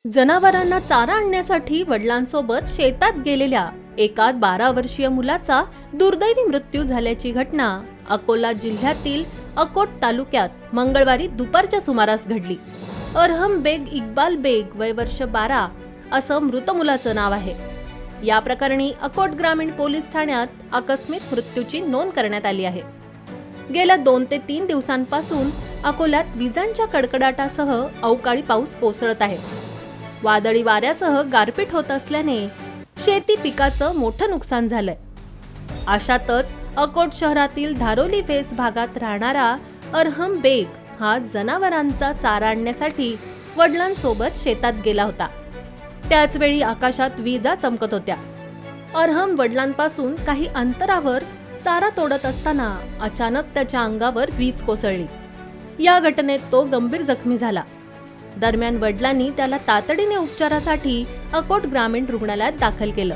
जनावरांना चारा आणण्यासाठी वडिलांसोबत शेतात गेलेल्या एका 12 वर्षीय मुलाचा दुर्दैवी मृत्यू झाल्याची घटना अकोला जिल्ह्यातील अकोट तालुक्यात मंगळवारी दुपारच्या सुमारास घडली। अरहम बेग इक्बाल बेग वय वर्ष 12 असं मृत मुलाचं नाव आहे। या प्रकरणी अकोट ग्रामीण पोलीस ठाण्यात आकस्मिक मृत्यूची नोंद करण्यात आली आहे। गेल्या 2 ते 3 दिवसांपासून अकोल्यात विजांच्या कडकडाटासह अवकाळी पाऊस कोसळत आहे। वादळी वाऱ्यासह गारपीट होत असल्याने शेती पिकाचं मोठं नुकसान झालंय। अशातच अकोट शहरातील धारोली फेस भागात राहणारा अरहम बेग हा जनावरांचा चारा आणण्यासाठी वडिलांसोबत शेतात गेला होता। त्याच वेळी आकाशात विजा चमकत होत्या। अरहम वडिलांपासून काही अंतरावर चारा तोडत असताना अचानक त्याच्या अंगावर वीज कोसळली। या घटनेत तो गंभीर जखमी झाला। दरम्यान वडिलांनी त्याला तातडीने उपचारासाठी अकोट ग्रामीण रुग्णालयात दाखल केलं।